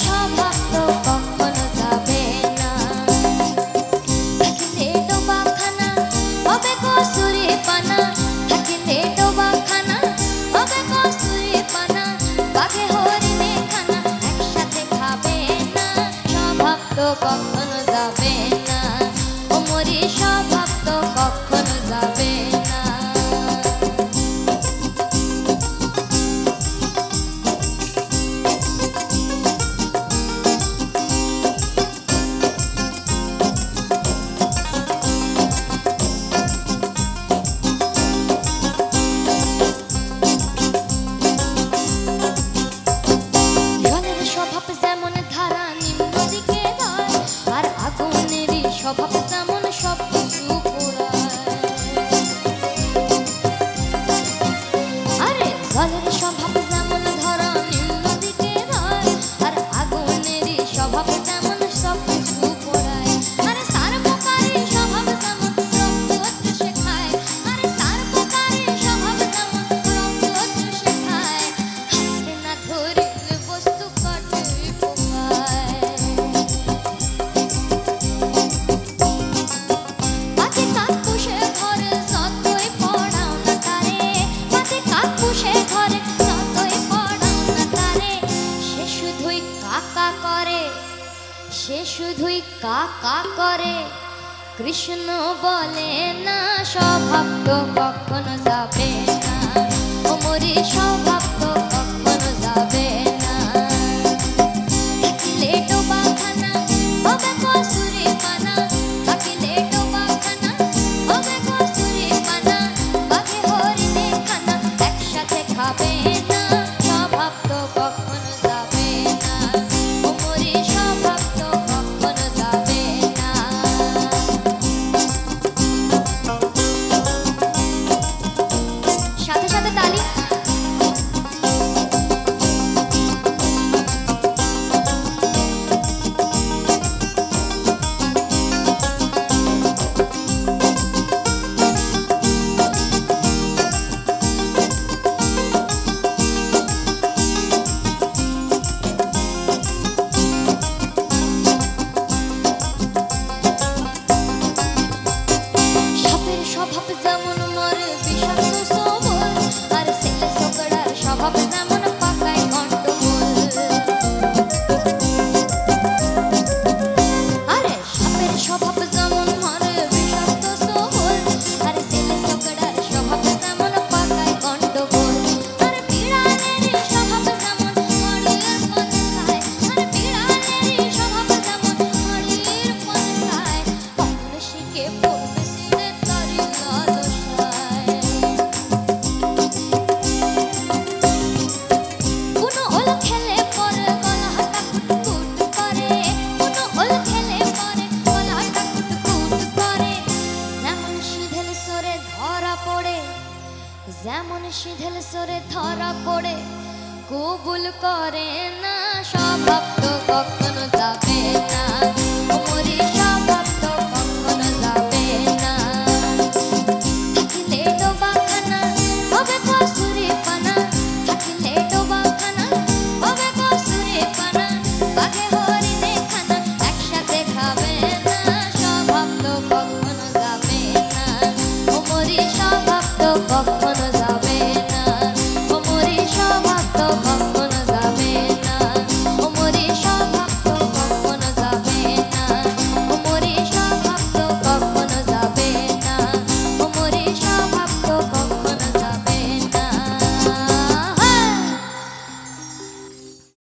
স্বভাব তো কখনো যাবে না। থাকিলে ডোবাখানা হবে কসুরি পানা, থাকিলে ডোবাখানা হবে কসুরি পানা, বাঘে হরিণে খানা একসাথে খাবে না, স্বভাব তো কখনো যাবে না। ও মরি স্বভাব তো কখনো যাবে না। জলের স্বভাব যেমন ধারা নিম্ন দিকে যায়, আর আগুনেরই স্বভাব যেমন সব কিছু পোড়ায়। আরে জলের স্বভাব যেমন ধারা নিম্ন দিকে যায়, আর আগুনেরই স্বভাব যেমন সব কিছু পোড়ায়। আরে সার্বকারী স্বভাব যেমন রক্ত শেখায়, আরে সার্বকারী স্বভাব যেমন রক্ত শেখায়, হাতে না ধরিলে বস্তু কাটে পোকায়। পাতে কাক পুষে ঘরে যতই পড়াও না তারে, পাতে কাক পুষে ঘরে যতই পড়াও না তারে, সে শুধুই কাকা করে, সে শুধুই কাকা করে, কৃষ্ণ বলে না স্বভাব তো কখনো যাবে না। ও মরি স্বভাব তো কখনো যাবে না। থাকিলে ডোবাখানা হবে কসুরি পানা, থাকিলে ডোবাখানা হবে কসুরি পানা, বাঘে হরিণে খানা একসাথে খাবে না, স্বভাব তো কখনো যাবে না। ও মরি স্বভাব তো কখনো যাবে না। সাথে সাথে তালি। সাপের স্বভাব যেমন মরে বিষাক্ত সবল, আর ছেলে ছোকরার স্বভাব যেমন পাকায় গন্ডগোল। আরে সাপের স্বভাব যেমন মরে বিষাক্ত সবল, আর ছেলে ছোকরার স্বভাব যেমন পাকায় গন্ডগোল। আর বিড়ালেরই স্বভাব যেমন মড়ির পথে যায়, আর বিড়ালেরই স্বভাব যেমন মড়ির পথে যায়, অমন শিখে পড়বে সিনে তারি লালসায়। কোনো ওল খেলে পরে গলাটা কুটকুট করে, কোনো ওল খেলে পরে গলাটা কুটকুট করে, যেমন সিধেল সরে ধরা পড়ে, যেমন সিধেল সরে ধরা পড়ে, কবুল করে না স্বভাব তো কখনো যাবে